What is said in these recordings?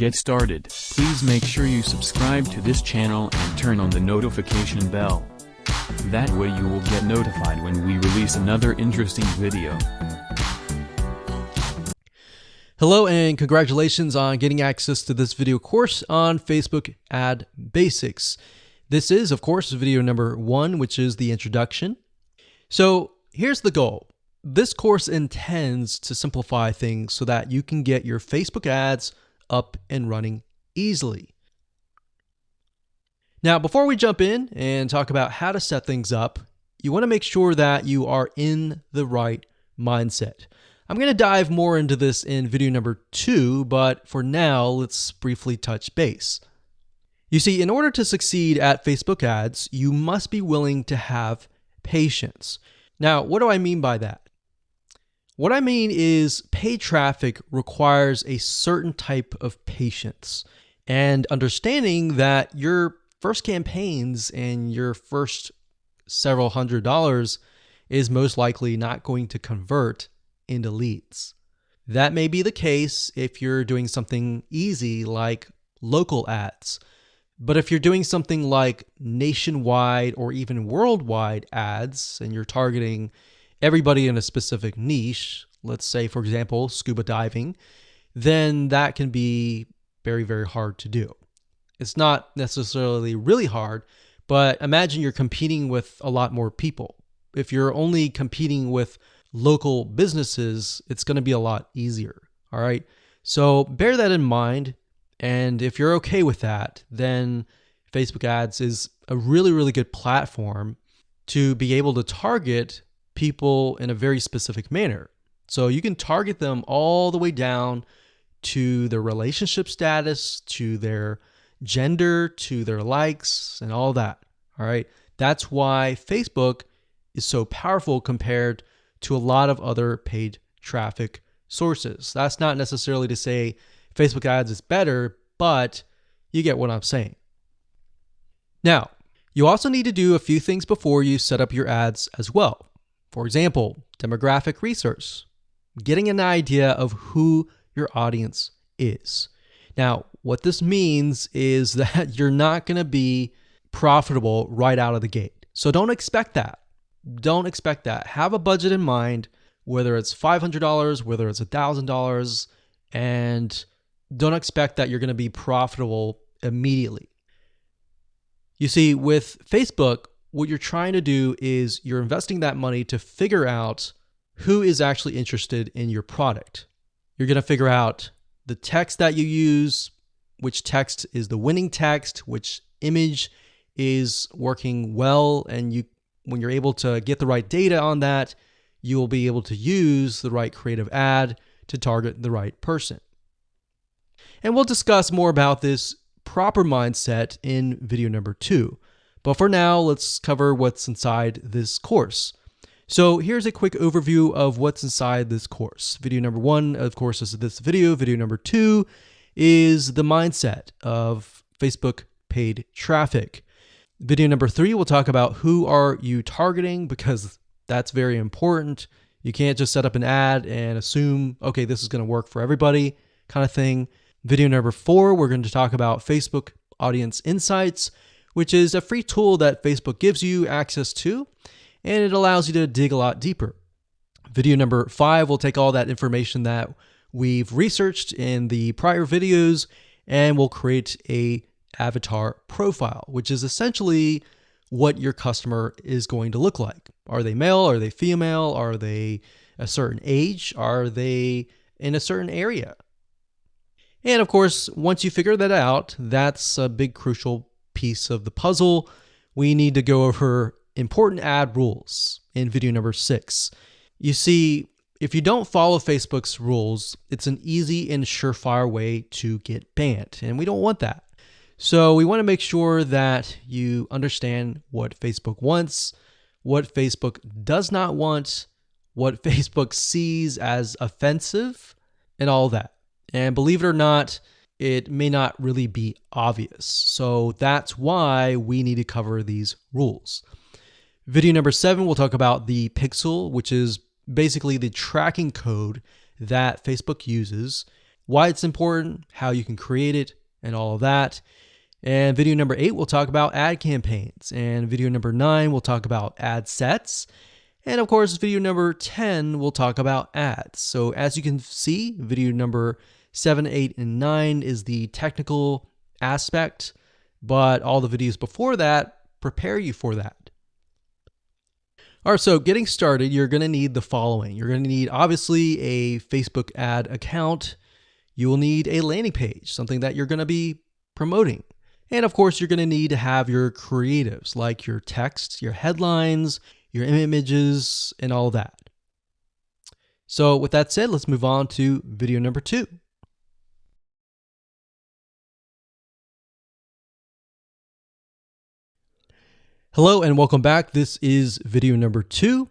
get started, please make sure you subscribe to this channel and turn on the notification bell. That way you will get notified when we release another interesting video. Hello and congratulations on getting access to this video course on Facebook Ad Basics. This is, of course, video number 1, which is the introduction. So here's the goal. This course intends to simplify things so that you can get your Facebook ads up and running easily. Now, before we jump in and talk about how to set things up, you want to make sure that you are in the right mindset. I'm going to dive more into this in video number 2, but for now, let's briefly touch base. You see, in order to succeed at Facebook ads, you must be willing to have patience. Now, what do I mean by that? What I mean is paid traffic requires a certain type of patience and understanding that your first campaigns and your first several $100s is most likely not going to convert into leads. That may be the case if you're doing something easy like local ads. But if you're doing something like nationwide or even worldwide ads and you're targeting everybody in a specific niche, let's say, for example, scuba diving, then that can be very, very hard to do. It's not necessarily really hard, but imagine you're competing with a lot more people. If you're only competing with local businesses, it's going to be a lot easier. All right. So bear that in mind. And if you're okay with that, then Facebook ads is a really, really good platform to be able to target people in a very specific manner. So you can target them all the way down to their relationship status, to their gender, to their likes, and all that. All right. That's why Facebook is so powerful compared to a lot of other paid traffic sources. That's not necessarily to say Facebook ads is better, but you get what I'm saying. Now, you also need to do a few things before you set up your ads as well. For example, demographic research, getting an idea of who your audience is. Now, what this means is that you're not going to be profitable right out of the gate. So don't expect that. Don't expect that. Have a budget in mind, whether it's $500, whether it's $1,000, and don't expect that you're going to be profitable immediately. You see, with Facebook, what you're trying to do is you're investing that money to figure out who is actually interested in your product. You're going to figure out the text that you use, which text is the winning text, which image is working well, and when you're able to get the right data on that, you will be able to use the right creative ad to target the right person. And we'll discuss more about this proper mindset in video number 2. But for now, let's cover what's inside this course. So here's a quick overview of what's inside this course. Video number 1, of course, is this video. Video number 2 is the mindset of Facebook paid traffic. Video number 3, we'll talk about who are you targeting, because that's very important. You can't just set up an ad and assume, okay, this is going to work for everybody kind of thing. Video number 4, we're going to talk about Facebook Audience Insights, which is a free tool that Facebook gives you access to, and it allows you to dig a lot deeper. Video number 5 will take all that information that we've researched in the prior videos, and we'll create a avatar profile, which is essentially what your customer is going to look like. Are they male? Are they female? Are they a certain age? Are they in a certain area? And of course, once you figure that out, that's a big crucial piece of the puzzle. We need to go over important ad rules in video number 6. You see, if you don't follow Facebook's rules, it's an easy and surefire way to get banned, and we don't want that. So we want to make sure that you understand what Facebook wants, what Facebook does not want, what Facebook sees as offensive, and all that. And believe it or not, it may not really be obvious. So that's why we need to cover these rules. Video number 7, we'll talk about the pixel, which is basically the tracking code that Facebook uses why it's important, how you can create it, and all of that. And video number 8, we'll talk about ad campaigns. And video number 9, we'll talk about ad sets. And of course, video number 10, we'll talk about ads. So as you can see, video number 7, 8, and 9 is the technical aspect, but all the videos before that prepare you for that. All right, so getting started, you're going to need the following. You're going to need, obviously, a Facebook ad account. You will need a landing page, something that you're going to be promoting. And of course, you're going to need to have your creatives, like your text, your headlines, your images, and all of that. So with that said, let's move on to video number 2. Hello and welcome back. This is video number 2,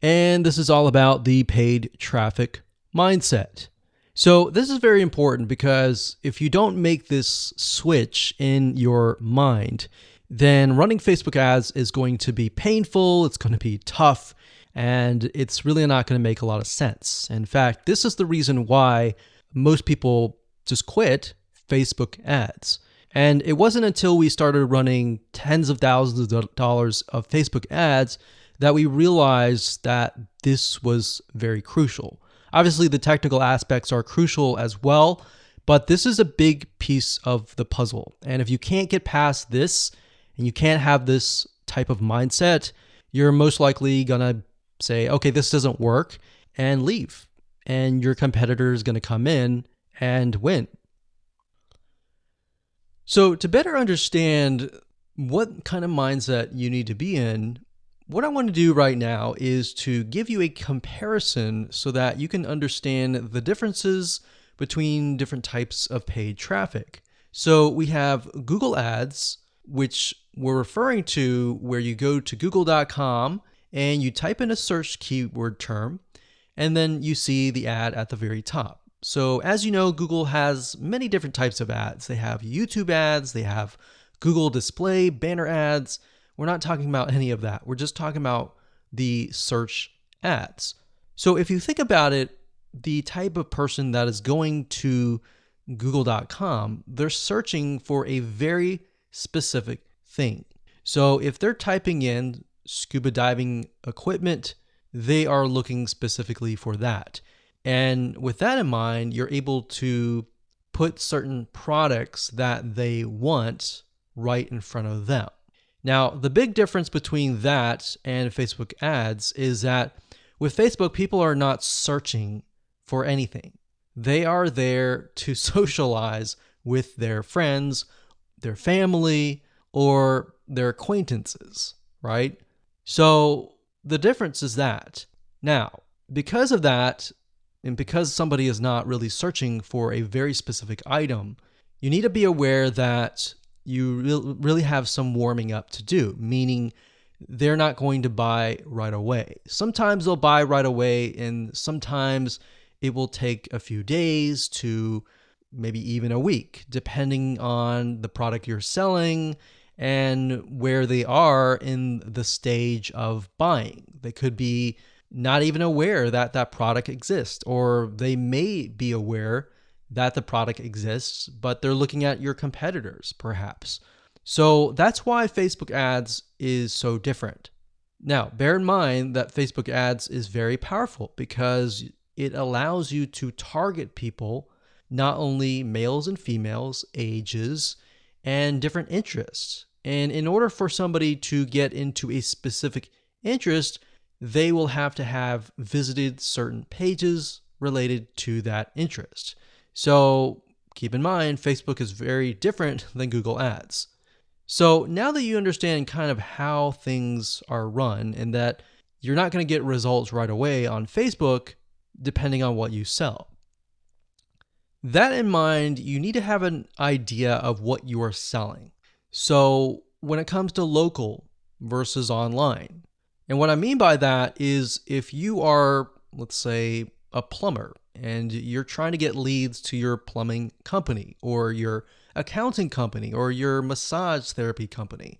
and this is all about the paid traffic mindset. So this is very important because if you don't make this switch in your mind, then running Facebook ads is going to be painful, it's going to be tough, and it's really not going to make a lot of sense. In fact, this is the reason why most people just quit Facebook ads. And it wasn't until we started running tens of thousands of dollars of Facebook ads that we realized that this was very crucial. Obviously, the technical aspects are crucial as well, but this is a big piece of the puzzle. And if you can't get past this and you can't have this type of mindset, you're most likely going to say, okay, this doesn't work, and leave. And your competitor is going to come in and win. So to better understand what kind of mindset you need to be in, what I want to do right now is to give you a comparison so that you can understand the differences between different types of paid traffic. So we have Google Ads, which we're referring to where you go to google.com and you type in a search keyword term, and then you see the ad at the very top. So as you know, Google has many different types of ads. They have YouTube ads, they have Google display, banner ads. We're not talking about any of that. We're just talking about the search ads. So if you think about it, the type of person that is going to google.com, they're searching for a very specific thing. So if they're typing in scuba diving equipment, they are looking specifically for that. And with that in mind, you're able to put certain products that they want right in front of them. Now, the big difference between that and Facebook ads is that with Facebook, people are not searching for anything. They are there to socialize with their friends, their family, or their acquaintances, right? So the difference is that. Now, because of that, and because somebody is not really searching for a very specific item, you need to be aware that you really have some warming up to do, meaning they're not going to buy right away. Sometimes they'll buy right away, and sometimes it will take a few days to maybe even a week, depending on the product you're selling and where they are in the stage of buying. They could be not even aware that that product exists, or they may be aware that the product exists, but they're looking at your competitors, perhaps. So that's why Facebook ads is so different. Now, bear in mind that Facebook ads is very powerful because it allows you to target people, not only males and females, ages, and different interests. And in order for somebody to get into a specific interest, they will have to have visited certain pages related to that interest. So keep in mind, Facebook is very different than Google Ads. So now that you understand kind of how things are run and that you're not going to get results right away on Facebook, depending on what you sell. That in mind, you need to have an idea of what you are selling. So when it comes to local versus online, and what I mean by that is if you are, let's say, a plumber and you're trying to get leads to your plumbing company or your accounting company or your massage therapy company.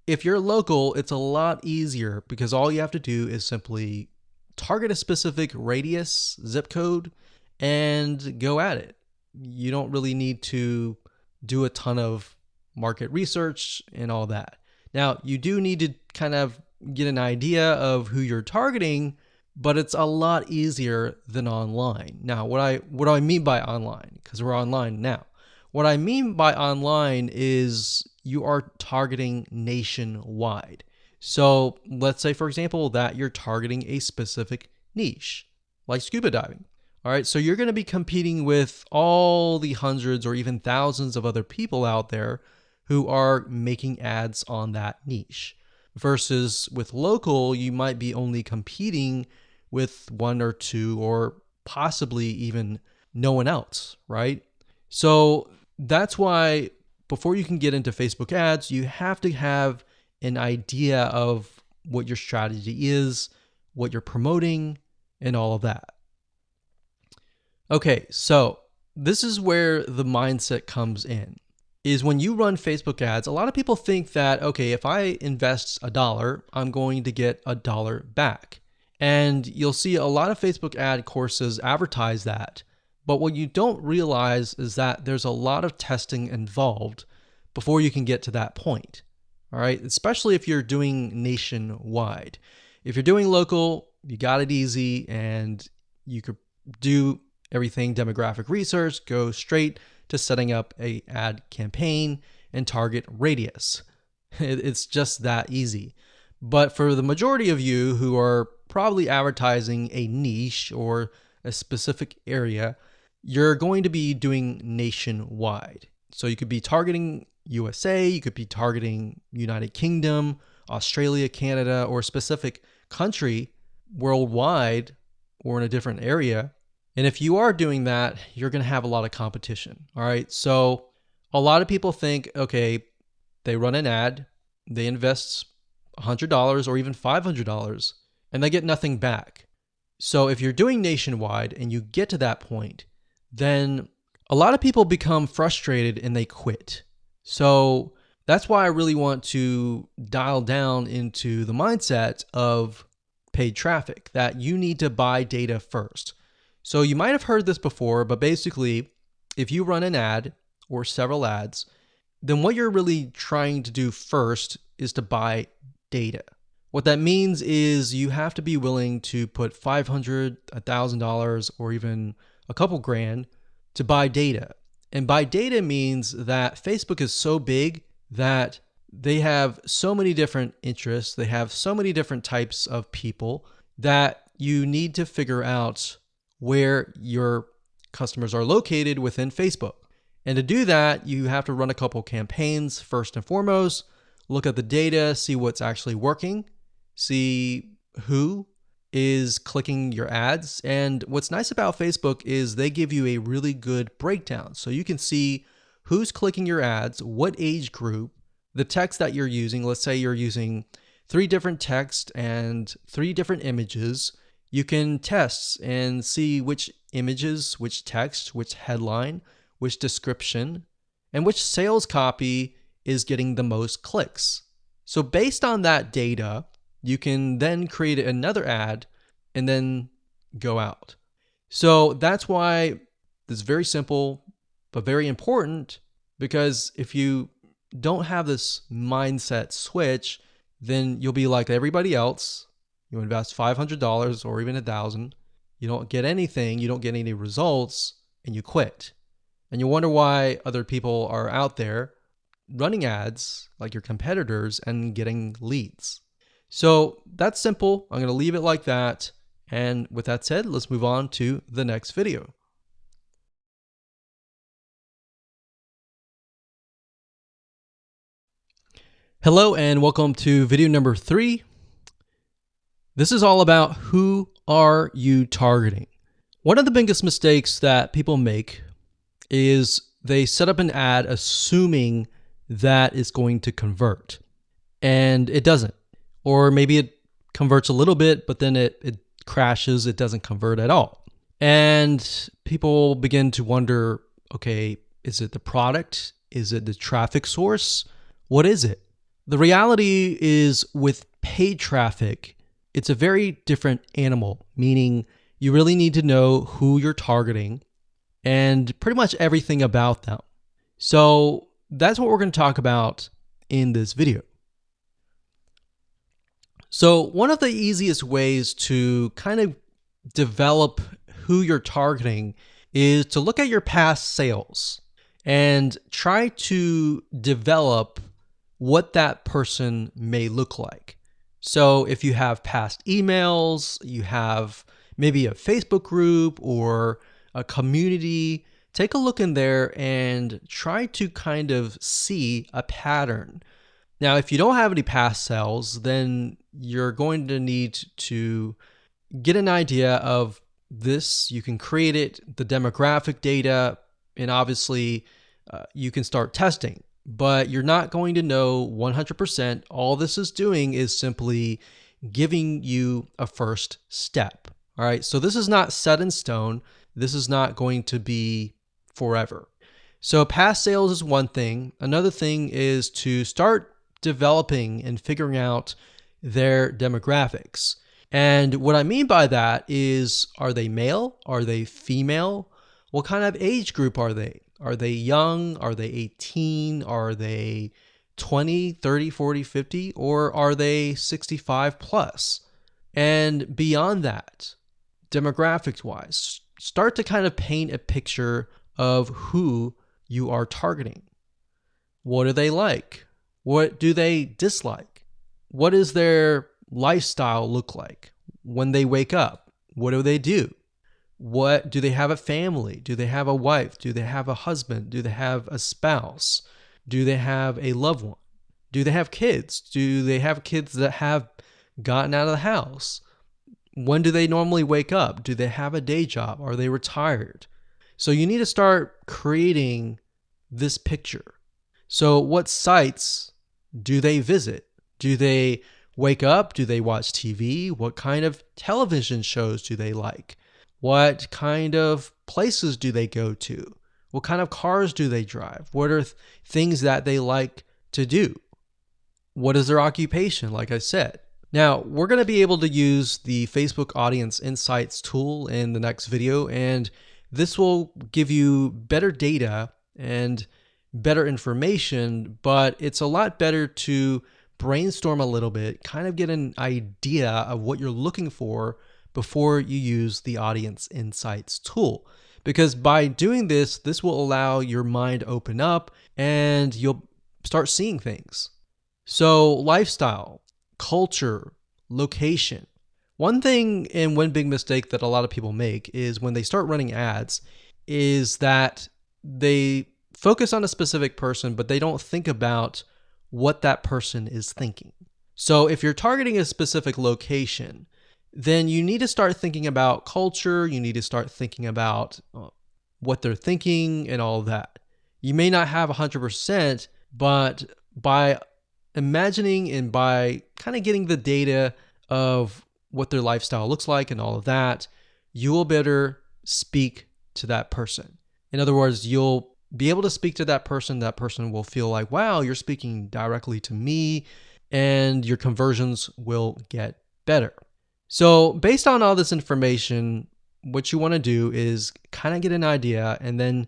If you're local, it's a lot easier because all you have to do is simply target a specific radius, zip code, and go at it. You don't really need to do a ton of market research and all that. Now, you do need to kind of get an idea of who you're targeting, but it's a lot easier than online. Now, what do I mean by online? Because we're online now. What I mean by online is you are targeting nationwide. So let's say, for example, that you're targeting a specific niche, like scuba diving. All right, so you're going to be competing with all the hundreds or even thousands of other people out there who are making ads on that niche. Versus with local, you might be only competing with one or two or possibly even no one else, right? So that's why before you can get into Facebook ads, you have to have an idea of what your strategy is, what you're promoting, and all of that. Okay, so this is where the mindset comes in. Is when you run Facebook ads, a lot of people think that, okay, if I invest $1, I'm going to get $1 back. And you'll see a lot of Facebook ad courses advertise that. But what you don't realize is that there's a lot of testing involved before you can get to that point. All right, especially if you're doing nationwide. If you're doing local, you got it easy and you could do everything demographic research, go straight to setting up a ad campaign and target radius. It's just that easy. But for the majority of you who are probably advertising a niche or a specific area, you're going to be doing nationwide. So you could be targeting USA, you could be targeting United Kingdom, Australia, Canada, or a specific country worldwide or in a different area. And if you are doing that, you're going to have a lot of competition. All right. So a lot of people think, okay, they run an ad, they invest $100 or even $500 and they get nothing back. So if you're doing nationwide and you get to that point, then a lot of people become frustrated and they quit. So that's why I really want to dial down into the mindset of paid traffic, that you need to buy data first. So you might have heard this before, but basically, if you run an ad or several ads, then what you're really trying to do first is to buy data. What that means is you have to be willing to put $500, $1,000, or even a couple grand to buy data. And buy data means that Facebook is so big that they have so many different interests, they have so many different types of people that you need to figure out where your customers are located within Facebook. And to do that, you have to run a couple campaigns first and foremost, look at the data, see what's actually working, see who is clicking your ads. And what's nice about Facebook is they give you a really good breakdown. So you can see who's clicking your ads, what age group, the text that you're using. Let's say you're using 3 different texts and 3 different images. You can test and see which images, which text, which headline, which description, and which sales copy is getting the most clicks. So based on that data, you can then create another ad and then go out. So that's why it's very simple, but very important, because if you don't have this mindset switch, then you'll be like everybody else. You invest $500 or even $1,000. You don't get anything. You don't get any results and you quit. And you wonder why other people are out there running ads like your competitors and getting leads. So that's simple. I'm going to leave it like that. And with that said, let's move on to the next video. Hello and welcome to video number 3. This is all about who are you targeting. One of the biggest mistakes that people make is they set up an ad assuming that it's going to convert, and it doesn't. Or maybe it converts a little bit, but then it crashes, it doesn't convert at all. And people begin to wonder, okay, is it the product? Is it the traffic source? What is it? The reality is with paid traffic, it's a very different animal, meaning you really need to know who you're targeting. and pretty much everything about them. So that's what we're going to talk about in this video. So one of the easiest ways to kind of develop who you're targeting is to look at your past sales and try to develop what that person may look like. So if you have past emails, you have maybe a Facebook group or a community, take a look in there and try to kind of see a pattern. Now, if you don't have any past sales, then you're going to need to get an idea of this. You can create it, the demographic data, and obviously you can start testing, but you're not going to know 100%. All this is doing is simply giving you a first step. All right. So this is not set in stone. This is not going to be forever. So past sales is one thing. Another thing is to start developing and figuring out their demographics. And what I mean by that is, are they male? Are they female? What kind of age group are they? Are they young? Are they 18? Are they 20, 30, 40, 50? Or are they 65 plus? And beyond that, demographics wise, start to kind of paint a picture of who you are targeting. What do they like? What do they dislike? What does their lifestyle look like when they wake up? What do they do? What do they have a family? Do they have a wife? Do they have a husband? Do they have a spouse? Do they have a loved one? Do they have kids? Do they have kids that have gotten out of the house? When do they normally wake up? Do they have a day job? Are they retired? So you need to start creating this picture. So what sites do they visit? Do they wake up? Do they watch TV? What kind of television shows do they like? What kind of places do they go to? What kind of cars do they drive? What are things that they like to do? What is their occupation, like I said? Now, we're going to be able to use the Facebook Audience Insights tool in the next video, and this will give you better data and better information, but it's a lot better to brainstorm a little bit, kind of get an idea of what you're looking for before you use the Audience Insights tool. Because by doing this, this will allow your mind to open up and you'll start seeing things. So lifestyle, culture, location. One thing and one big mistake that a lot of people make is when they start running ads is that they focus on a specific person, but they don't think about what that person is thinking. So if you're targeting a specific location, then you need to start thinking about culture. You need to start thinking about what they're thinking and all of that. You may not have 100%, but by imagining and by kind of getting the data of what their lifestyle looks like and all of that, you will better speak to that person. In other words, you'll be able to speak to that person. That person will feel like, wow, you're speaking directly to me, and your conversions will get better. So based on all this information, what you want to do is kind of get an idea, and then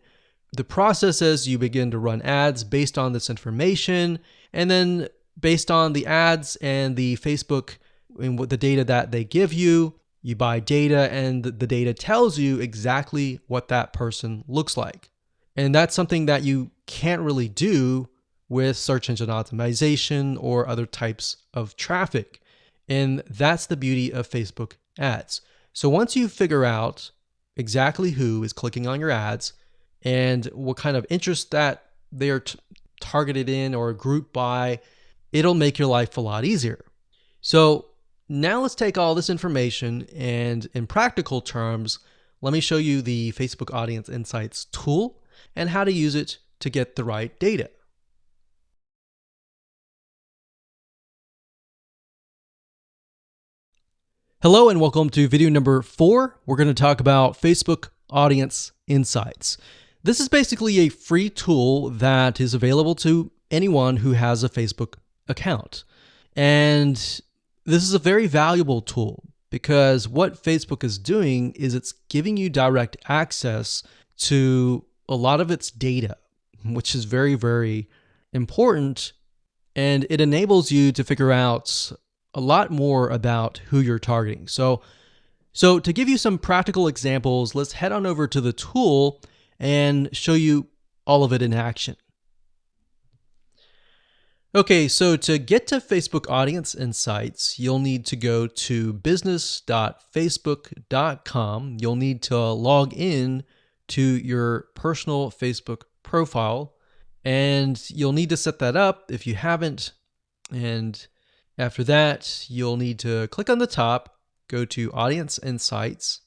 the process is you begin to run ads based on this information, and then based on the ads and the Facebook and what the data that they give you, you buy data, and the data tells you exactly what that person looks like. And that's something that you can't really do with search engine optimization or other types of traffic. And that's the beauty of Facebook ads. So once you figure out exactly who is clicking on your ads and what kind of interest that they are targeted in or grouped by, it'll make your life a lot easier. So now let's take all this information and in practical terms, let me show you the Facebook Audience Insights tool and how to use it to get the right data. Hello and welcome to video number 4. We're going to talk about Facebook Audience Insights. This is basically a free tool that is available to anyone who has a Facebook account. And this is a very valuable tool because what Facebook is doing is it's giving you direct access to a lot of its data, which is very, very important. And it enables you to figure out a lot more about who you're targeting. So to give you some practical examples, let's head on over to the tool and show you all of it in action. Okay, so to get to Facebook Audience Insights, you'll need to go to business.facebook.com. You'll need to log in to your personal Facebook profile, and you'll need to set that up if you haven't. And after that, you'll need to click on the top, go to Audience Insights,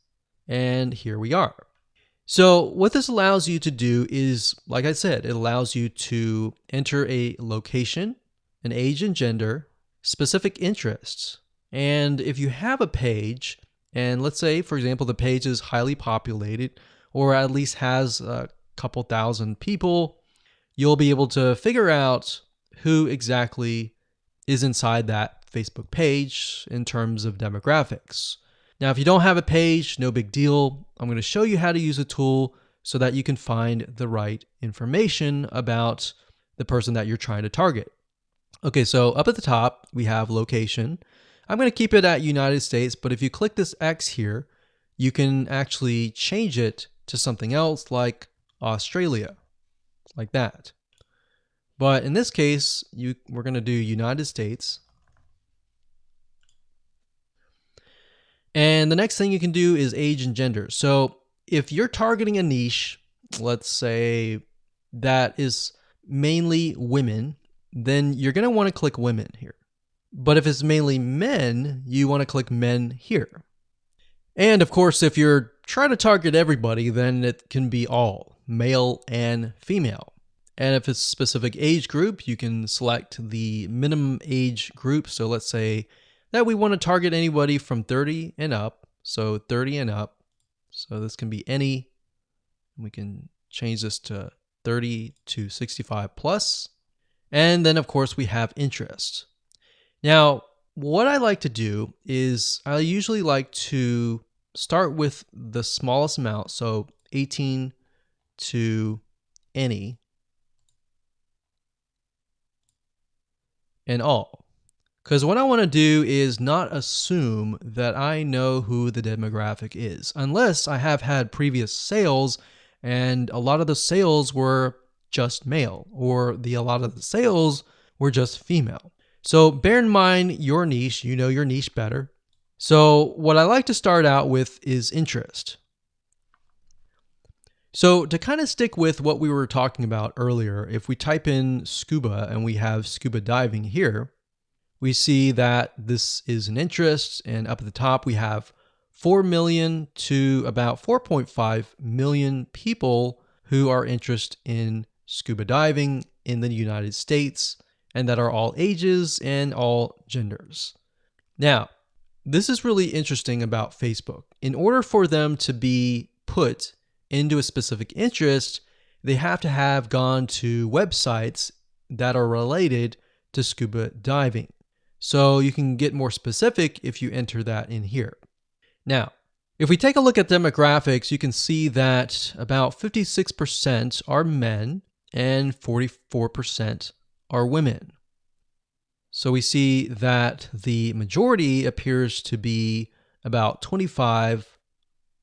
and here we are. So what this allows you to do is, like I said, it allows you to enter a location, an age and gender, specific interests. And if you have a page, and let's say, for example, the page is highly populated or at least has a couple thousand people, you'll be able to figure out who exactly is inside that Facebook page in terms of demographics. Now, if you don't have a page, no big deal. I'm going to show you how to use a tool so that you can find the right information about the person that you're trying to target. Okay, so up at the top, we have location. I'm going to keep it at United States, but if you click this X here, you can actually change it to something else like Australia, like that. But in this case, we're going to do United States. And the next thing you can do is age and gender. So if you're targeting a niche, let's say that is mainly women, then you're going to want to click women here. But if it's mainly men, you want to click men here. And of course, if you're trying to target everybody, then it can be all, male and female. And if it's a specific age group, you can select the minimum age group. So let's say that we want to target anybody from 30 and up. So 30 and up. So this can be any. We can change this to 30 to 65 plus. And then, of course, we have interest. Now, what I like to do is I usually like to start with the smallest amount. So 18 to any and all. Because what I want to do is not assume that I know who the demographic is, unless I have had previous sales and a lot of the sales were just male, or a lot of the sales were just female. So bear in mind your niche, you know your niche better. So what I like to start out with is interest. So to kind of stick with what we were talking about earlier, if we type in scuba and we have scuba diving here, we see that this is an interest, and up at the top we have 4 million to about 4.5 million people who are interested in scuba diving in the United States, and that are all ages and all genders. Now, this is really interesting about Facebook. In order for them to be put into a specific interest, they have to have gone to websites that are related to scuba diving. So you can get more specific if you enter that in here. Now, if we take a look at demographics, you can see that about 56% are men and 44% are women. So we see that the majority appears to be about 25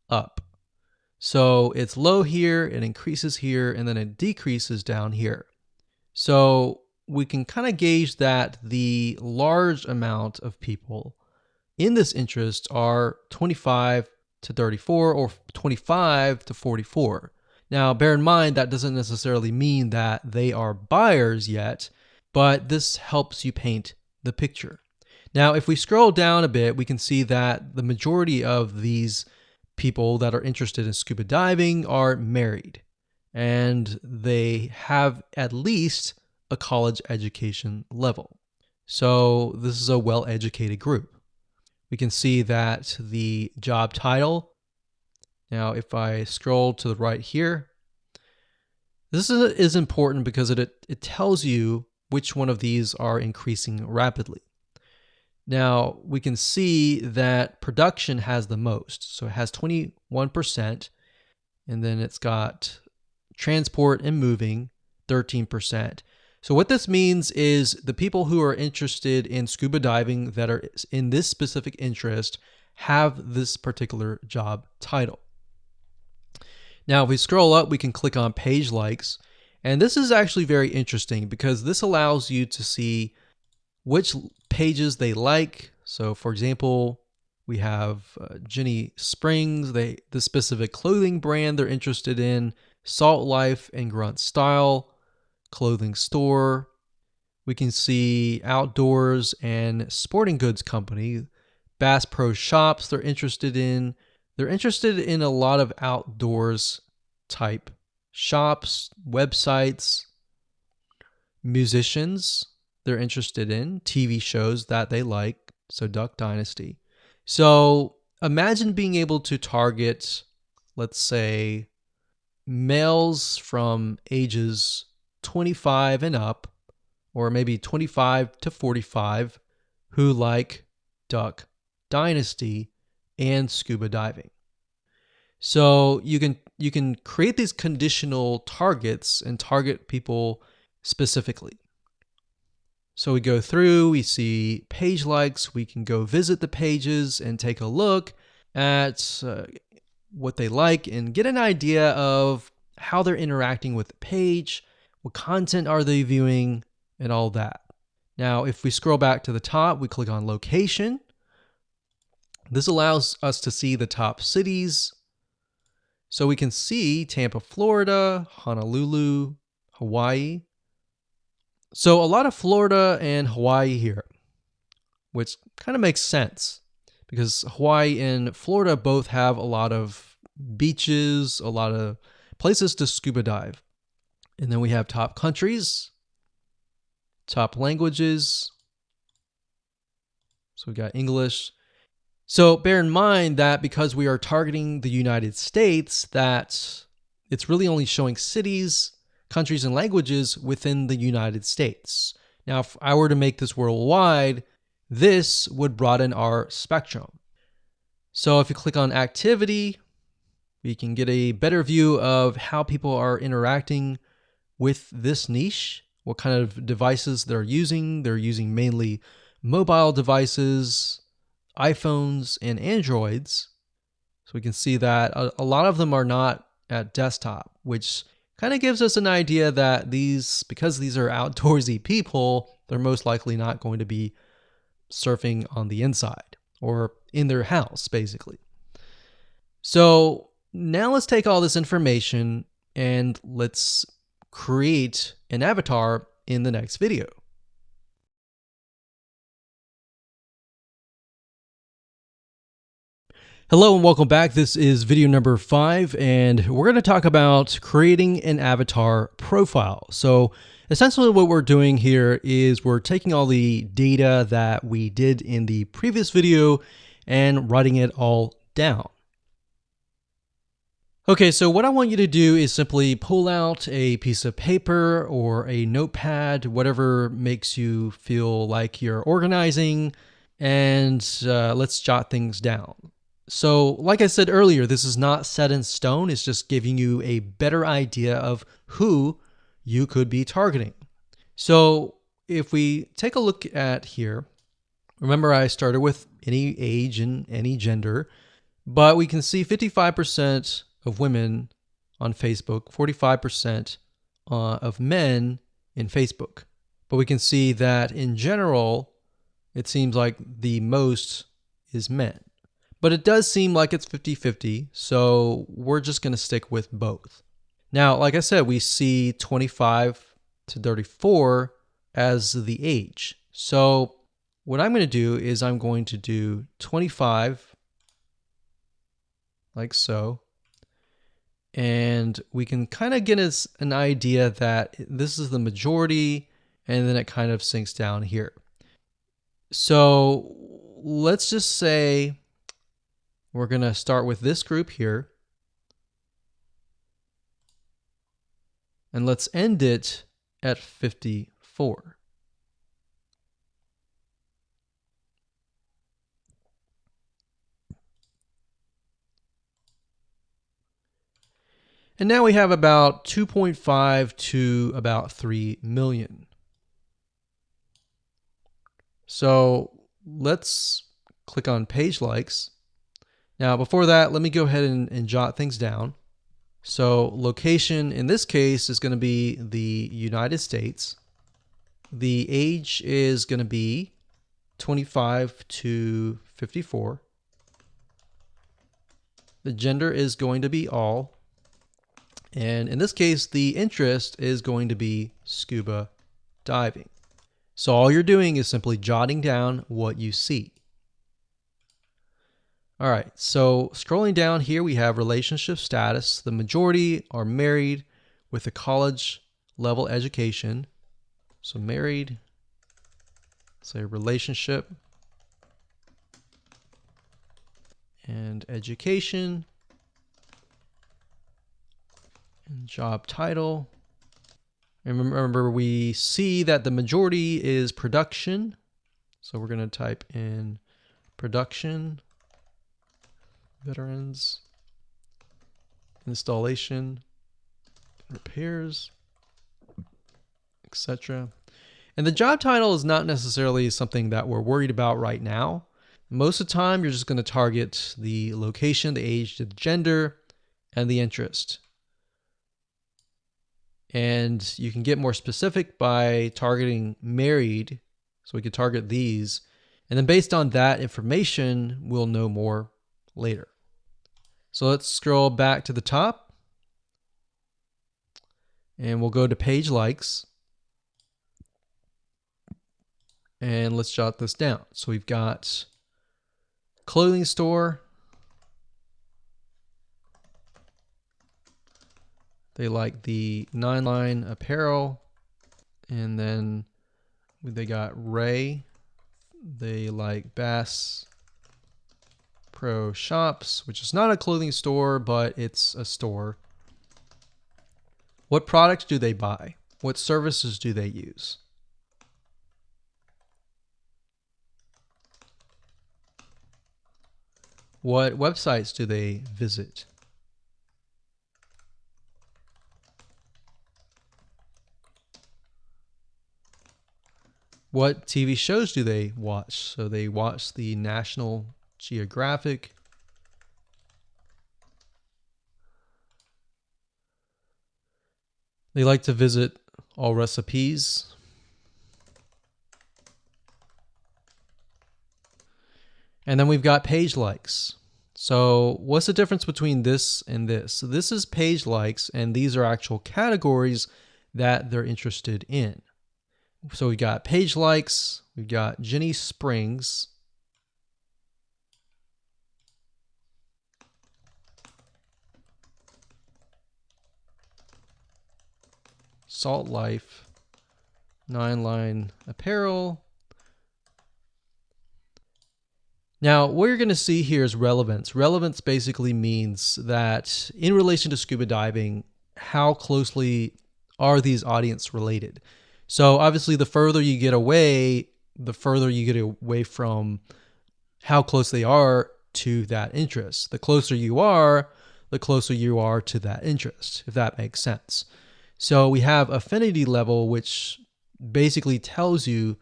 up. So it's low here, it increases here, and then it decreases down here. So we can kind of gauge that the large amount of people in this interest are 25 to 34 or 25 to 44. Now, bear in mind that doesn't necessarily mean that they are buyers yet, but this helps you paint the picture. Now, if we scroll down a bit, we can see that the majority of these people that are interested in scuba diving are married, and they have at least a college education level. So this is a well-educated group. We can see that the job title, now if I scroll to the right here, this is important because it tells you which one of these are increasing rapidly. Now we can see that production has the most, so it has 21%, And then it's got transport and moving, 13%. So what this means is the people who are interested in scuba diving that are in this specific interest have this particular job title. Now, if we scroll up, we can click on page likes. And this is actually very interesting because this allows you to see which pages they like. So for example, we have Jenny Springs, the specific clothing brand they're interested in, Salt Life and Grunt Style, clothing store. We can see outdoors and sporting goods company, Bass Pro Shops they're interested in. They're interested in a lot of outdoors type shops, websites, musicians they're interested in, TV shows that they like, so Duck Dynasty. So imagine being able to target, let's say, males from ages 25 and up, or maybe 25 to 45, who like Duck Dynasty and scuba diving. So you can create these conditional targets and target people specifically. So we go through, we see page likes, we can go visit the pages and take a look at what they like and get an idea of how they're interacting with the page, what content are they viewing, and all that. Now, if we scroll back to the top, we click on location. This allows us to see the top cities. So we can see Tampa, Florida, Honolulu, Hawaii. So a lot of Florida and Hawaii here, which kind of makes sense because Hawaii and Florida both have a lot of beaches, a lot of places to scuba dive. And then we have top countries, top languages. So we got English. So bear in mind that because we are targeting the United States, that it's really only showing cities, countries, and languages within the United States. Now, if I were to make this worldwide, this would broaden our spectrum. So if you click on activity, we can get a better view of how people are interacting with this niche, what kind of devices they're using. They're using mainly mobile devices, iPhones, and Androids. So we can see that a lot of them are not at desktop, which kind of gives us an idea that because these are outdoorsy people, they're most likely not going to be surfing on the inside or in their house, basically. So now let's take all this information and let's create an avatar in the next video. Hello and welcome back. This is video number 5, and we're going to talk about creating an avatar profile. So essentially what we're doing here is we're taking all the data that we did in the previous video and writing it all down. Okay, so what I want you to do is simply pull out a piece of paper or a notepad, whatever makes you feel like you're organizing, and let's jot things down. So like I said earlier, this is not set in stone. It's just giving you a better idea of who you could be targeting. So if we take a look at here, remember I started with any age and any gender, but we can see 55% of women on Facebook, 45% of men in Facebook. But we can see that in general, it seems like the most is men. But it does seem like it's 50-50, so we're just going to stick with both. Now, like I said, we see 25 to 34 as the age. So what I'm going to do is I'm going to do 25, like so. And we can kind of get us an idea that this is the majority, and then it kind of sinks down here. So let's just say we're going to start with this group here. And let's end it at 54. And now we have about 2.5 to about 3 million. So let's click on page likes. Now before that, let me go ahead and jot things down. So location in this case is going to be the United States. The age is going to be 25 to 54. The gender is going to be all. And in this case, the interest is going to be scuba diving. So all you're doing is simply jotting down what you see. All right, so scrolling down here, we have relationship status. The majority are married with a college level education. So married, say relationship, and education, and job title. And remember, we see that the majority is production. So we're going to type in production, veterans, installation, repairs, etc. And the job title is not necessarily something that we're worried about right now. Most of the time, you're just going to target the location, the age, the gender, and the interest. And you can get more specific by targeting married. So we could target these. And then based on that information, we'll know more later. So let's scroll back to the top. And we'll go to page likes. And let's jot this down. So we've got clothing store. They like the 9-line apparel. And then they got Ray. They like Bass Pro Shops, which is not a clothing store, but it's a store. What products do they buy? What services do they use? What websites do they visit? What TV shows do they watch? So they watch the National Geographic. They like to visit All Recipes. And then we've got page likes. So what's the difference between this and this? So this is page likes, and these are actual categories that they're interested in. So we got page likes, we've got Jenny Springs, Salt Life, 9-line apparel. Now, what you're going to see here is relevance. Relevance basically means that in relation to scuba diving, how closely are these audience related? So obviously, the further you get away, from how close they are to that interest. The closer you are to that interest, if that makes sense. So we have affinity level, which basically tells you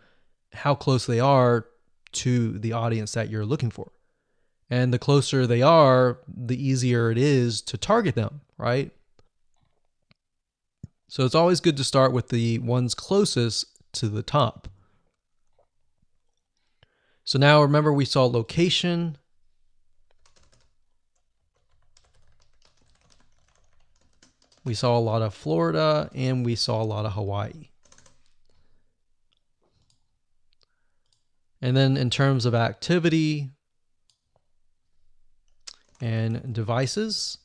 how close they are to the audience that you're looking for. And the closer they are, the easier it is to target them, right? So it's always good to start with the ones closest to the top. So now remember, we saw location. We saw a lot of Florida, and we saw a lot of Hawaii. And then in terms of activity and devices,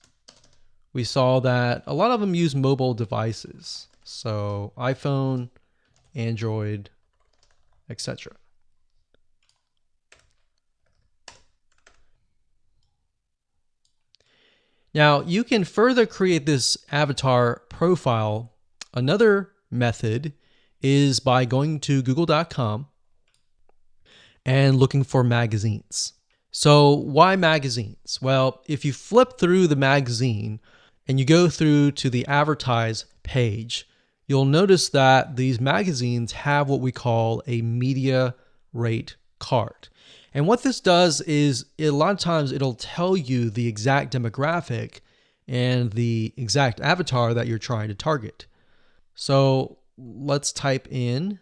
we saw that a lot of them use mobile devices. So iPhone, Android, etc. Now, you can further create this avatar profile. Another method is by going to google.com and looking for magazines. So why magazines? Well, if you flip through the magazine and you go through to the advertise page, you'll notice that these magazines have what we call a media rate card. And what this does is a lot of times it'll tell you the exact demographic and the exact avatar that you're trying to target. So let's type in,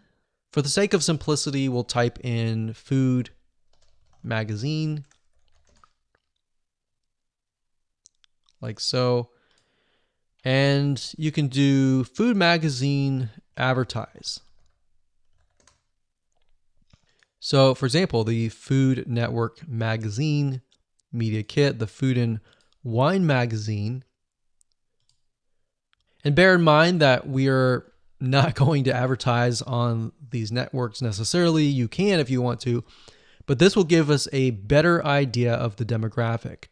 for the sake of simplicity, we'll type in food magazine, like so. And you can do food magazine advertise. So for example, the Food Network magazine media kit, the Food and Wine magazine. And bear in mind that we are not going to advertise on these networks necessarily. You can if you want to, but this will give us a better idea of the demographic.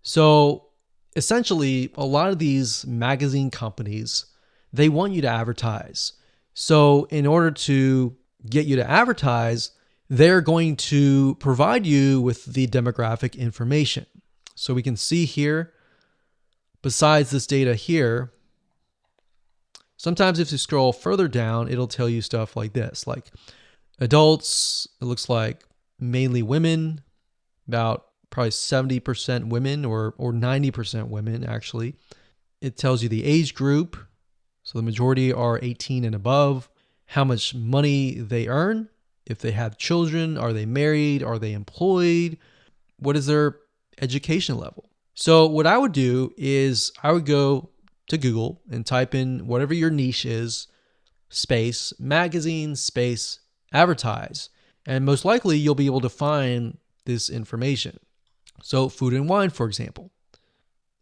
So essentially, a lot of these magazine companies, they want you to advertise. So in order to get you to advertise, they're going to provide you with the demographic information. So we can see here, besides this data here, sometimes if you scroll further down, it'll tell you stuff like this, like adults, it looks like mainly women, about probably 70% women or 90% women actually. It tells you the age group. So the majority are 18 and above, how much money they earn, if they have children, are they married, are they employed, what is their education level. So what I would do is I would go to Google and type in whatever your niche is, space, magazine, space, advertise. And most likely you'll be able to find this information. So food and wine, for example.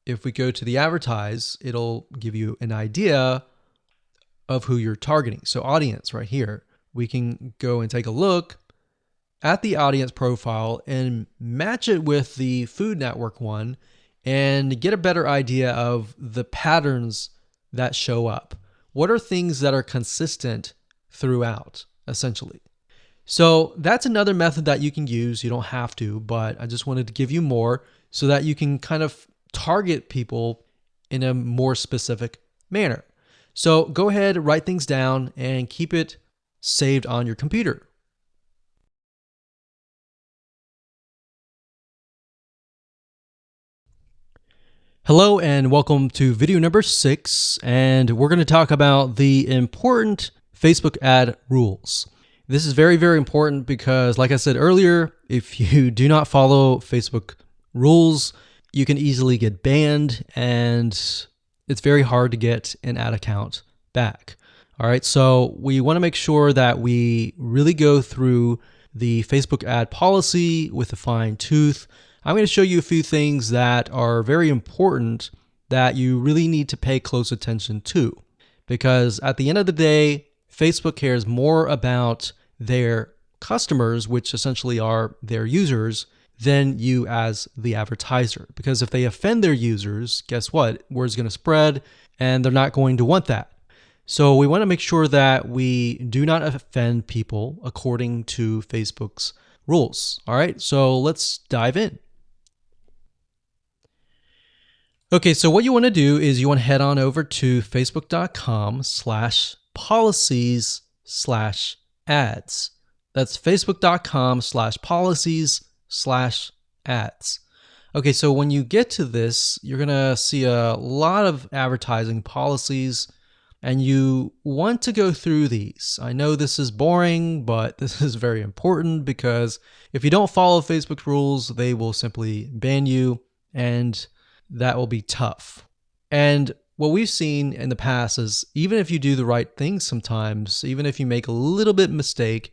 If we go to the advertise, it'll give you an idea of who you're targeting. So audience right here, we can go and take a look at the audience profile and match it with the Food Network one and get a better idea of the patterns that show up. What are things that are consistent throughout, essentially? So that's another method that you can use. You don't have to, but I just wanted to give you more so that you can kind of target people in a more specific manner. So go ahead, write things down and keep it saved on your computer. Hello and welcome to video number 6, and we're going to talk about the important Facebook ad rules. This is very, very important because, like I said earlier, if you do not follow Facebook rules, you can easily get banned and it's very hard to get an ad account back. All right, so we want to make sure that we really go through the Facebook ad policy with a fine tooth. I'm going to show you a few things that are very important that you really need to pay close attention to, because at the end of the day, Facebook cares more about their customers, which essentially are their users, than you as the advertiser. Because if they offend their users, guess what? Word's going to spread and they're not going to want that. So we want to make sure that we do not offend people according to Facebook's rules. All right, so let's dive in. Okay, so what you want to do is you want to head on over to facebook.com/policies/ads. That's facebook.com/policies/ads. Okay, so when you get to this, you're going to see a lot of advertising policies, and you want to go through these. I know this is boring, but this is very important because if you don't follow Facebook's rules, they will simply ban you, and that will be tough. And what we've seen in the past is even if you do the right thing sometimes, even if you make a little bit mistake,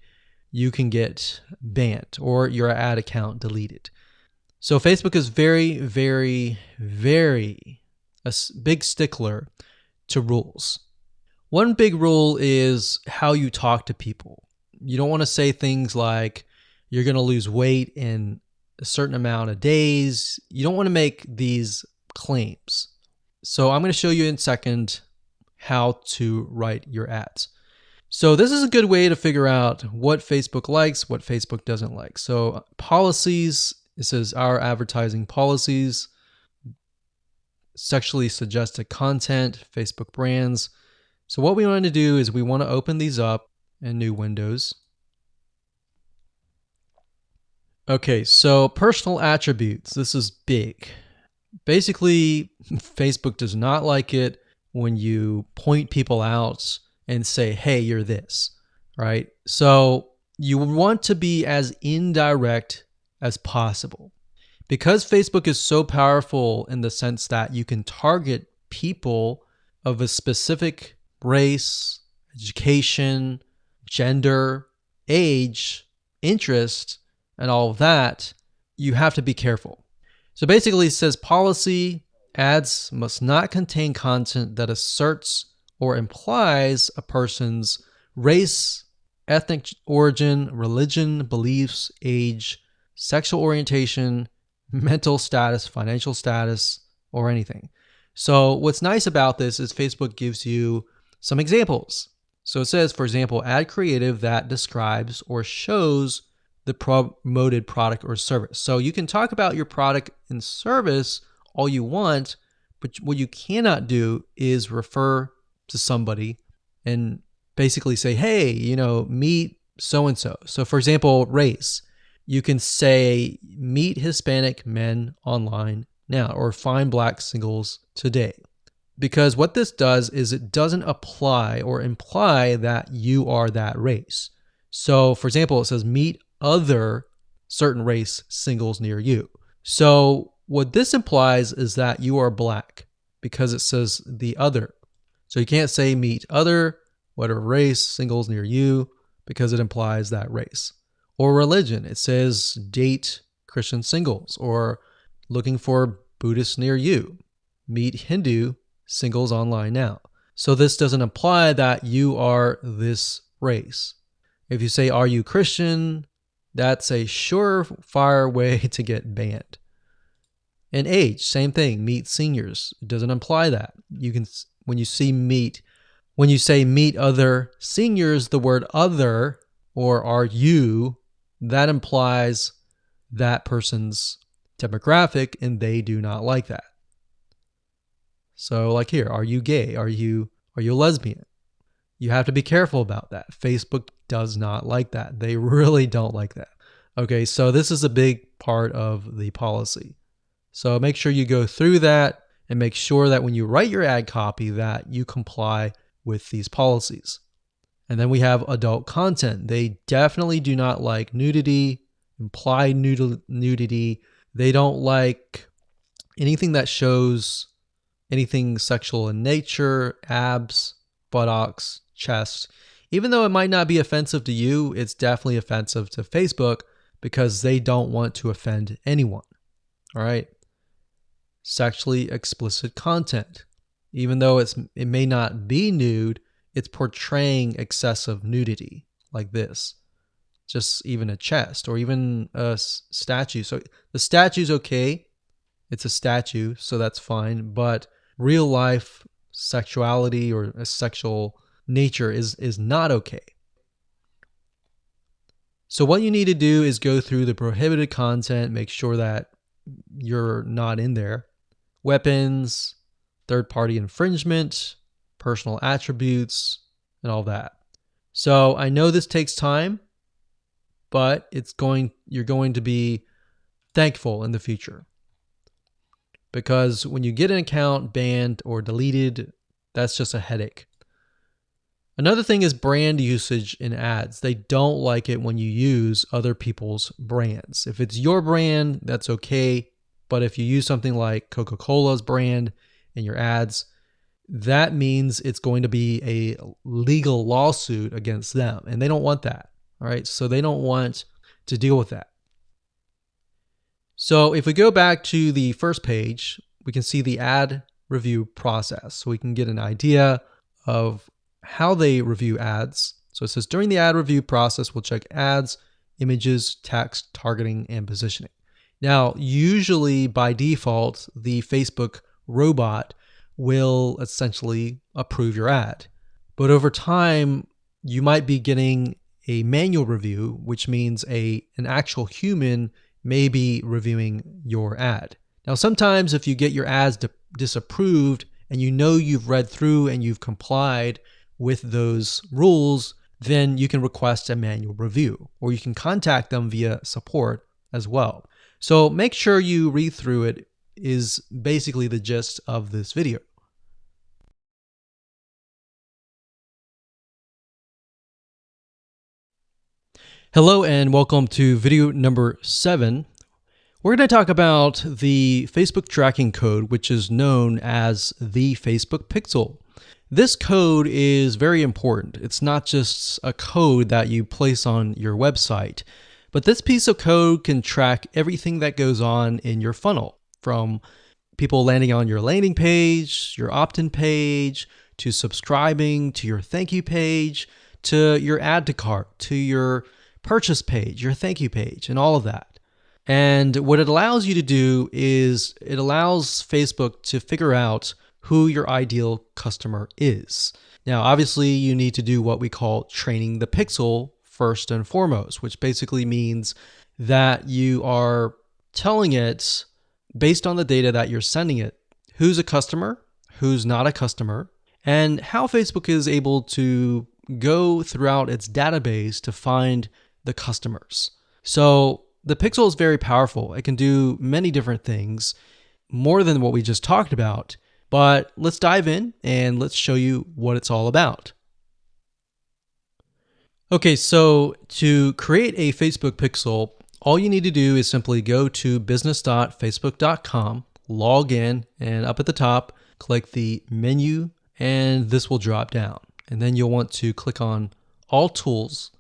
you can get banned or your ad account deleted. So Facebook is very, very, very a big stickler to rules. One big rule is how you talk to people. You don't want to say things like you're going to lose weight in a certain amount of days. You don't want to make these claims. So I'm going to show you in a second how to write your ads. So this is a good way to figure out what Facebook likes, what Facebook doesn't like. So policies, it says our advertising policies. sexually suggested content, Facebook brands. So what we want to do is we want to open these up in new windows. Okay, so personal attributes. This is big. Basically, Facebook does not like it when you point people out and say, hey, you're this, right? So you want to be as indirect as possible. Because Facebook is so powerful in the sense that you can target people of a specific race, education, gender, age, interest, and all of that, you have to be careful. So basically it says policy, ads must not contain content that asserts or implies a person's race, ethnic origin, religion, beliefs, age, sexual orientation, mental status, financial status, or anything. So what's nice about this is Facebook gives you some examples. So it says, for example, add creative that describes or shows the promoted product or service. So you can talk about your product and service all you want, but what you cannot do is refer to somebody and basically say, hey, meet so-and-so. So for example, race. You can say, meet Hispanic men online now, or find black singles today. Because what this does is it doesn't apply or imply that you are that race. So for example, it says meet other certain race singles near you. So what this implies is that you are black because it says the other. So you can't say meet other whatever race singles near you because it implies that race. Or religion, it says date Christian singles, or looking for Buddhists near you. Meet Hindu singles online now. So this doesn't imply that you are this race. If you say, are you Christian? That's a surefire way to get banned. And age, same thing, meet seniors. It doesn't imply that. You can, when you say meet other seniors, the word other or are you, that implies that person's demographic and they do not like that. So like here, are you gay? Are you a lesbian? You have to be careful about that. Facebook does not like that. They really don't like that. Okay, so this is a big part of the policy. So make sure you go through that and make sure that when you write your ad copy that you comply with these policies. And then we have adult content. They definitely do not like nudity, implied nudity. They don't like anything that shows anything sexual in nature, abs, buttocks, chest. Even though it might not be offensive to you, it's definitely offensive to Facebook because they don't want to offend anyone. All right. Sexually explicit content. Even though it may not be nude, it's portraying excessive nudity like this. Just even a chest or even a statue. So the statue's okay. It's a statue, so that's fine. But real life sexuality or a sexual nature is not okay. So what you need to do is go through the prohibited content, make sure that you're not in there. Weapons, third-party infringement, personal attributes, and all that. So I know this takes time, but you're going to be thankful in the future. Because when you get an account banned or deleted, that's just a headache. Another thing is brand usage in ads. They don't like it when you use other people's brands. If it's your brand, that's okay. But if you use something like Coca-Cola's brand in your ads, that means it's going to be a legal lawsuit against them. And they don't want that. All right. So they don't want to deal with that. So if we go back to the first page, we can see the ad review process. So we can get an idea of how they review ads. So it says during the ad review process, we'll check ads, images, text, targeting, and positioning. Now, usually by default, the Facebook robot will essentially approve your ad. But over time, you might be getting a manual review, which means an actual human may be reviewing your ad. Now, sometimes if you get your ads disapproved and you know you've read through and you've complied with those rules, then you can request a manual review, or you can contact them via support as well. So make sure you read through it is basically the gist of this video. Hello and welcome to video number 7. We're going to talk about the Facebook tracking code, which is known as the Facebook pixel. This code is very important. It's not just a code that you place on your website, but this piece of code can track everything that goes on in your funnel, from people landing on your landing page, your opt-in page, to subscribing, to your thank you page, to your add to cart, to your purchase page, your thank you page, and all of that. And what it allows you to do is it allows Facebook to figure out who your ideal customer is. Now, obviously, you need to do what we call training the pixel first and foremost, which basically means that you are telling it, based on the data that you're sending it, who's a customer, who's not a customer, and how Facebook is able to go throughout its database to find the customers. So the pixel is very powerful. It can do many different things, more than what we just talked about. But let's dive in and let's show you what it's all about. Okay, so to create a Facebook pixel, all you need to do is simply go to business.facebook.com, log in, and up at the top, click the menu, and this will drop down. And then you'll want to click on All Tools,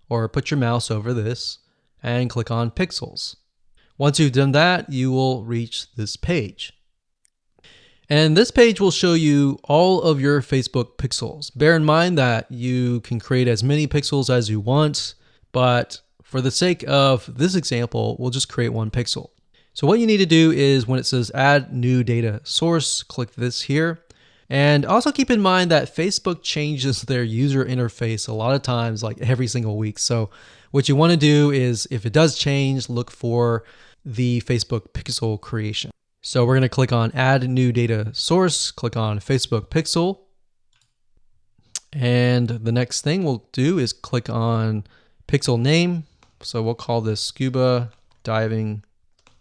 or put your mouse over this and click on Pixels. Once you've done that, you will reach this page. And this page will show you all of your Facebook pixels. Bear in mind that you can create as many pixels as you want, but for the sake of this example, we'll just create one pixel. So what you need to do is when it says add new data source, click this here. And also keep in mind that Facebook changes their user interface a lot of times, like every single week. So what you want to do is, if it does change, look for the Facebook pixel creation. So we're going to click on add new data source, click on Facebook pixel. And the next thing we'll do is click on pixel name. So we'll call this scuba diving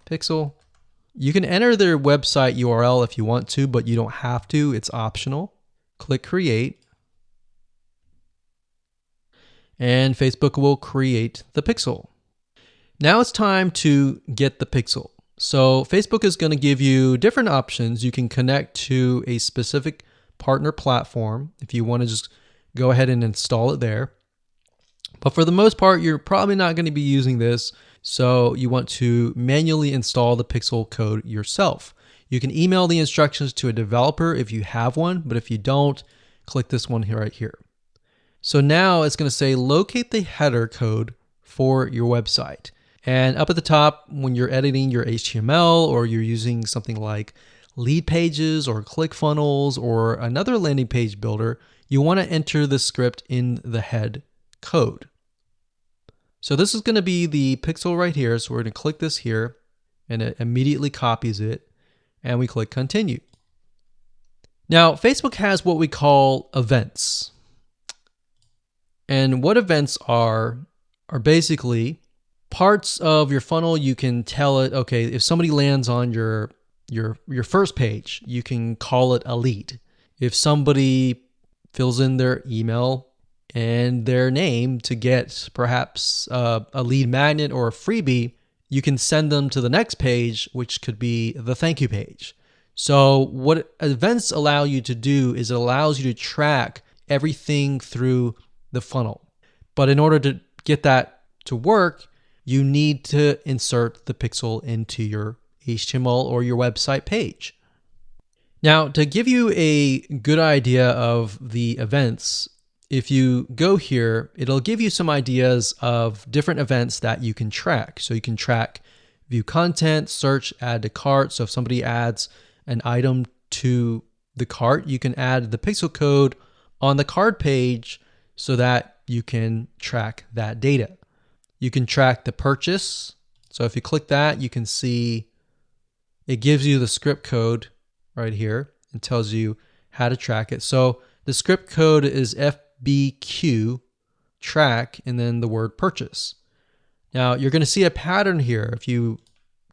pixel. You can enter their website URL if you want to, but you don't have to. It's optional. Click create. And Facebook will create the pixel. Now it's time to get the pixel. So Facebook is going to give you different options. You can connect to a specific partner platform if you want to just go ahead and install it there. But for the most part, you're probably not going to be using this. So you want to manually install the pixel code yourself. You can email the instructions to a developer if you have one, but if you don't, click this one here right here. So now it's going to say locate the header code for your website. And up at the top, when you're editing your HTML or you're using something like lead pages or ClickFunnels or another landing page builder, you want to enter the script in the head code. So this is going to be the pixel right here. So we're going to click this here and it immediately copies it and we click continue. Now, Facebook has what we call events. And what events are basically parts of your funnel. You can tell it, okay, if somebody lands on your first page, you can call it a lead. If somebody fills in their email and their name to get perhaps a lead magnet or a freebie, you can send them to the next page, which could be the thank you page. So what events allow you to do is it allows you to track everything through the funnel. But in order to get that to work, you need to insert the pixel into your HTML or your website page. Now, to give you a good idea of the events, if you go here, it'll give you some ideas of different events that you can track. So you can track view content, search, add to cart. So if somebody adds an item to the cart, you can add the pixel code on the cart page so that you can track that data. You can track the purchase. So if you click that, you can see it gives you the script code right here and tells you how to track it. So the script code is FBQ track and then the word purchase. Now you're going to see a pattern here. If you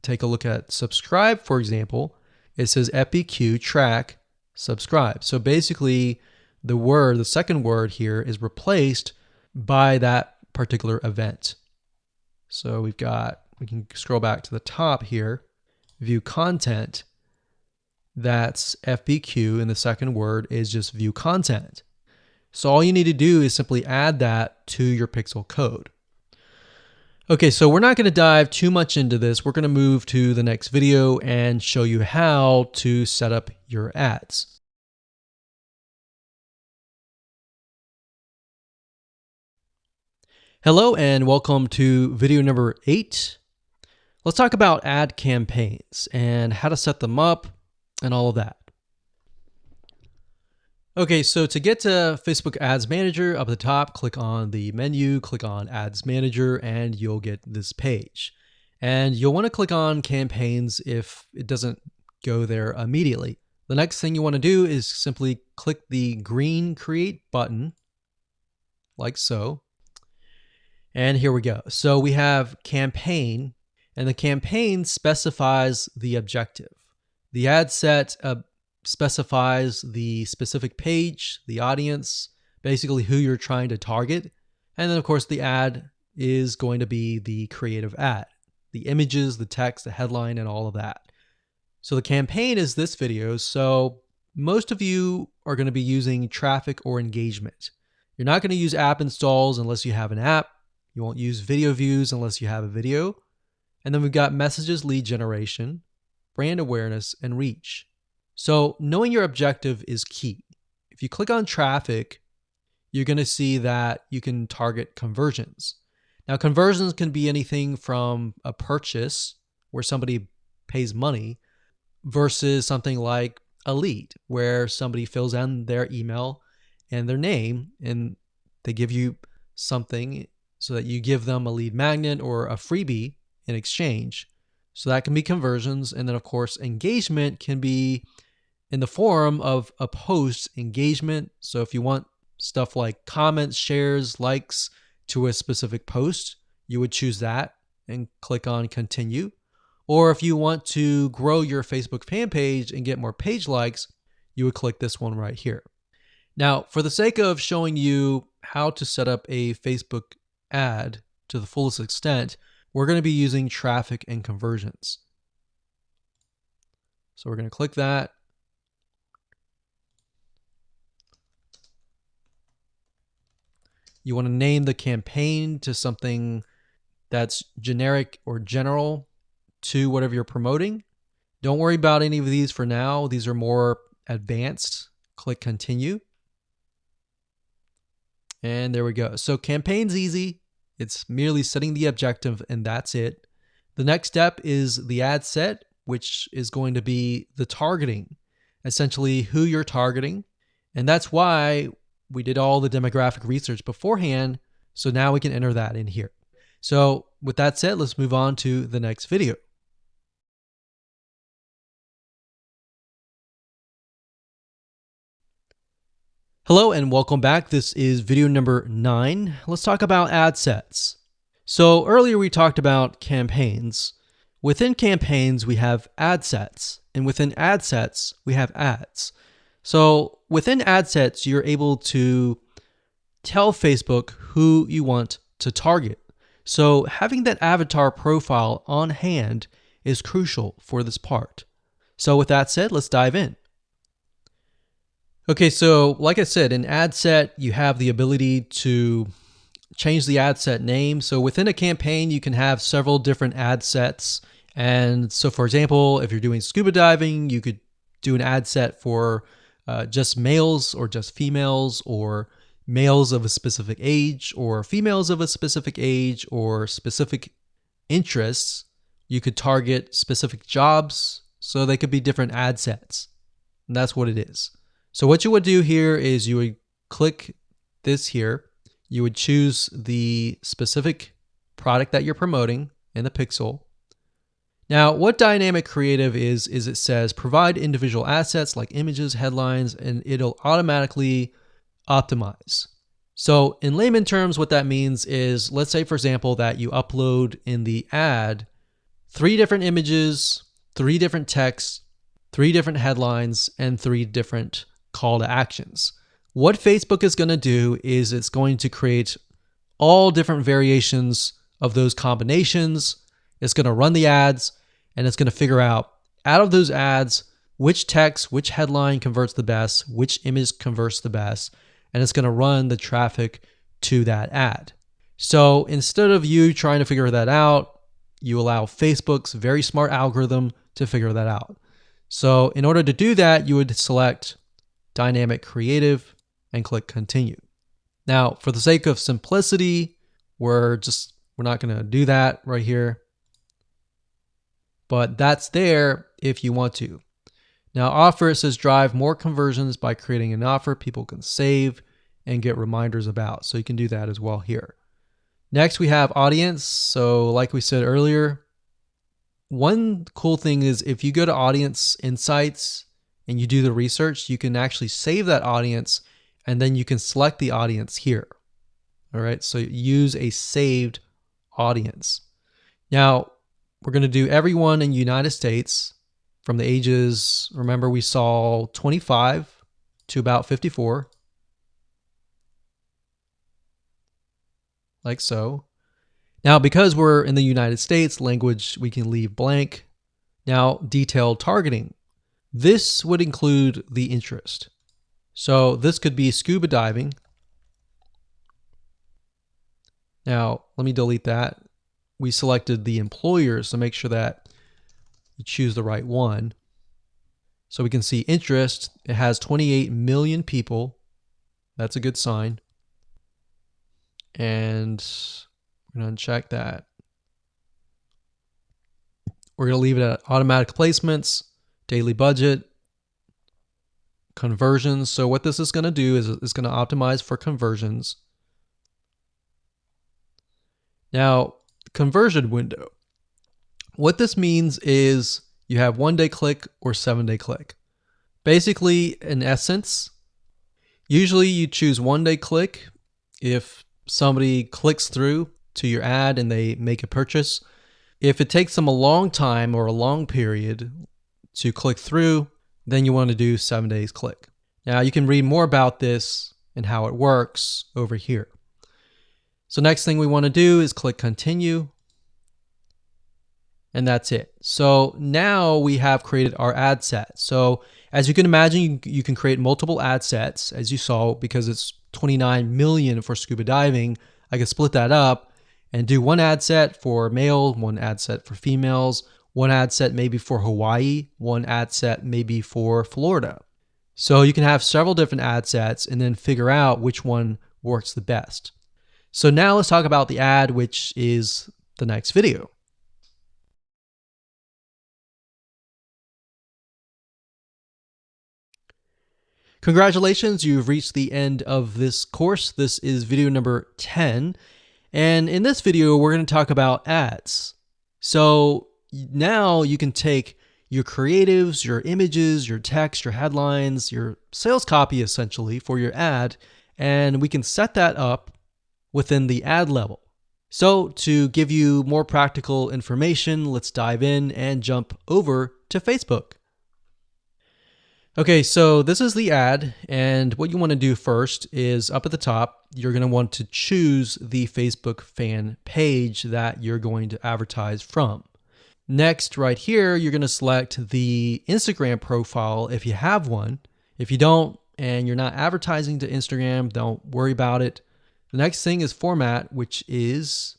take a look at subscribe, for example, it says FBQ track subscribe. So basically the second word here is replaced by that particular event. So we can scroll back to the top here, view content. That's FBQ, and the second word is just view content. So all you need to do is simply add that to your pixel code. Okay, so we're not going to dive too much into this. We're going to move to the next video and show you how to set up your ads. Hello and welcome to video number 8. Let's talk about ad campaigns and how to set them up and all of that. Okay, so to get to Facebook Ads Manager, up at the top, click on the menu, click on Ads Manager, and you'll get this page. And you'll want to click on campaigns if it doesn't go there immediately. The next thing you want to do is simply click the green Create button, like so. And here we go. So we have campaign, and the campaign specifies the objective. The ad set specifies the specific page, the audience, basically who you're trying to target. And then of course the ad is going to be the creative ad, the images, the text, the headline, and all of that. So the campaign is this video. So most of you are going to be using traffic or engagement. You're not going to use app installs unless you have an app. You won't use video views unless you have a video. And then we've got messages, lead generation, brand awareness, and reach. So knowing your objective is key. If you click on traffic, you're going to see that you can target conversions. Now, conversions can be anything from a purchase where somebody pays money versus something like a lead where somebody fills in their email and their name and they give you something so that you give them a lead magnet or a freebie in exchange. So that can be conversions. And then of course, engagement can be in the form of a post engagement. So if you want stuff like comments, shares, likes to a specific post, you would choose that and click on continue. Or if you want to grow your Facebook fan page and get more page likes, you would click this one right here. Now, for the sake of showing you how to set up a Facebook ad to the fullest extent, we're going to be using traffic and conversions. So we're going to click that. You want to name the campaign to something that's generic or general to whatever you're promoting. Don't worry about any of these for now. These are more advanced. Click continue. And there we go. So campaign's easy. It's merely setting the objective and that's it. The next step is the ad set, which is going to be the targeting, essentially who you're targeting. And that's why we did all the demographic research beforehand. So now we can enter that in here. So with that said, let's move on to the next video. Hello and welcome back. This is video number 9. Let's talk about ad sets. So earlier we talked about campaigns. Within campaigns, we have ad sets, and within ad sets, we have ads. So within ad sets, you're able to tell Facebook who you want to target. So having that avatar profile on hand is crucial for this part. So with that said, let's dive in. Okay, so like I said, in ad set, you have the ability to change the ad set name. So within a campaign, you can have several different ad sets. And so for example, if you're doing scuba diving, you could do an ad set for just males or just females, or males of a specific age or females of a specific age, or specific interests. You could target specific jobs. So they could be different ad sets. And that's what it is. So what you would do here is you would click this here. You would choose the specific product that you're promoting in the pixel. Now, what dynamic creative is it says provide individual assets like images, headlines, and it'll automatically optimize. So in layman terms, what that means is, let's say, for example, that you upload in the ad 3 different images, 3 different texts, 3 different headlines, and 3 different call to actions. What Facebook is going to do is it's going to create all different variations of those combinations. It's going to run the ads, and it's going to figure out of those ads which text, which headline converts the best, which image converts the best, and it's going to run the traffic to that ad. So instead of you trying to figure that out, you allow Facebook's very smart algorithm to figure that out. So in order to do that, you would select Dynamic Creative and click Continue. Now, for the sake of simplicity, we're not going to do that right here. But that's there if you want to. Now, offer, it says drive more conversions by creating an offer people can save and get reminders about. So you can do that as well here. Next, we have audience. So like we said earlier, one cool thing is if you go to Audience Insights and you do the research, you can actually save that audience and then you can select the audience here. All right, so use a saved audience. Now, we're going to do everyone in the United States from the ages, remember we saw 25 to about 54. Like so. Now, because we're in the United States, language we can leave blank. Now, detailed targeting. This would include the interest. So this could be scuba diving. Now, let me delete that. We selected the employer, so make sure that you choose the right one. So we can see interest. It has 28 million people. That's a good sign. And we're going to uncheck that. We're going to leave it at automatic placements, daily budget, conversions. So what this is going to do is it's going to optimize for conversions. Now, conversion window. What this means is you have 1-day click or 7-day click. Basically, in essence, usually you choose 1-day click if somebody clicks through to your ad and they make a purchase. If it takes them a long time or a long period to click through, then you want to do 7 days click. Now you can read more about this and how it works over here. So next thing we want to do is click continue. And that's it. So now we have created our ad set. So as you can imagine, you can create multiple ad sets, as you saw, because it's 29 million for scuba diving. I can split that up and do one ad set for male, one ad set for females, one ad set maybe for Hawaii, one ad set maybe for Florida. So you can have several different ad sets and then figure out which one works the best. So now let's talk about the ad, which is the next video. Congratulations, you've reached the end of this course. This is video number 10. And in this video, we're going to talk about ads. So now you can take your creatives, your images, your text, your headlines, your sales copy essentially for your ad, and we can set that up within the ad level. So to give you more practical information, let's dive in and jump over to Facebook. Okay, so this is the ad, and what you want to do first is up at the top, you're going to want to choose the Facebook fan page that you're going to advertise from. Next, right here, you're going to select the Instagram profile if you have one. If you don't and you're not advertising to Instagram, don't worry about it. The next thing is format, which is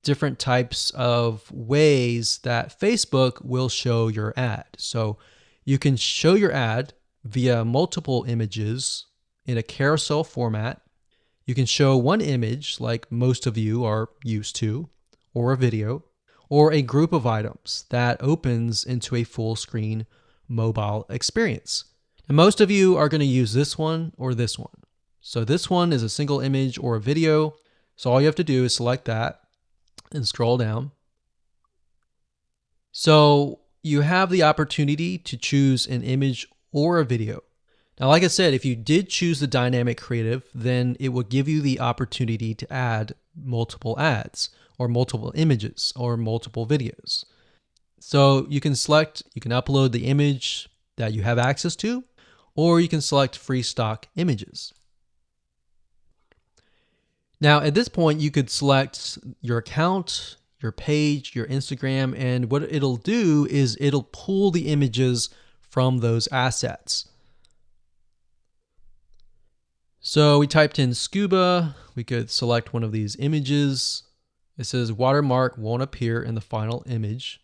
different types of ways that Facebook will show your ad. So you can show your ad via multiple images in a carousel format. You can show one image like most of you are used to, or a video, or a group of items that opens into a full screen mobile experience. And most of you are going to use this one or this one. So this one is a single image or a video. So all you have to do is select that and scroll down. So you have the opportunity to choose an image or a video. Now, like I said, if you did choose the dynamic creative, then it will give you the opportunity to add multiple ads or multiple images or multiple videos. So you can upload the image that you have access to, or you can select free stock images. Now, at this point, you could select your account, your page, your Instagram, and what it'll do is it'll pull the images from those assets. So we typed in scuba, we could select one of these images. It says watermark won't appear in the final image.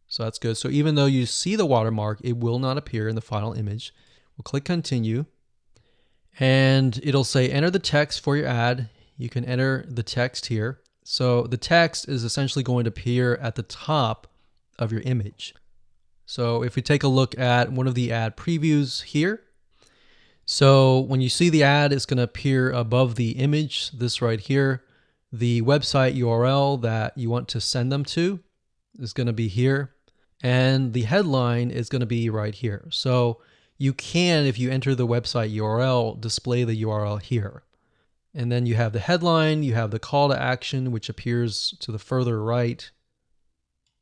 So that's good. So even though you see the watermark, it will not appear in the final image. We'll click continue and it'll say enter the text for your ad. You can enter the text here. So the text is essentially going to appear at the top of your image. So if we take a look at one of the ad previews here, so when you see the ad, it's going to appear above the image, this right here. The website URL that you want to send them to is going to be here. And the headline is going to be right here. So you can, if you enter the website URL, display the URL here. And then you have the headline, you have the call to action, which appears to the further right.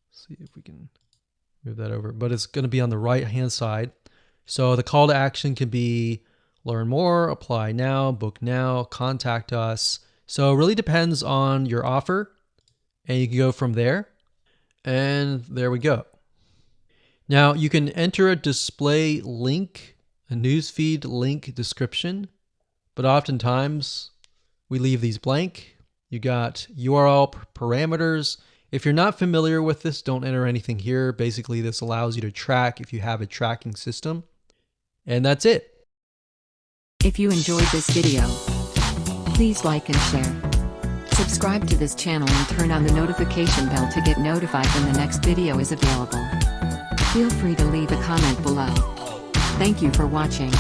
Let's see if we can move that over, but it's going to be on the right-hand side. So the call to action can be learn more, apply now, book now, contact us. So it really depends on your offer, and you can go from there. And there we go. Now you can enter a display link, a newsfeed link description, but oftentimes we leave these blank. You got URL parameters. If you're not familiar with this, don't enter anything here. Basically, this allows you to track if you have a tracking system. And that's it. If you enjoyed this video, please like and share. Subscribe to this channel and turn on the notification bell to get notified when the next video is available. Feel free to leave a comment below. Thank you for watching.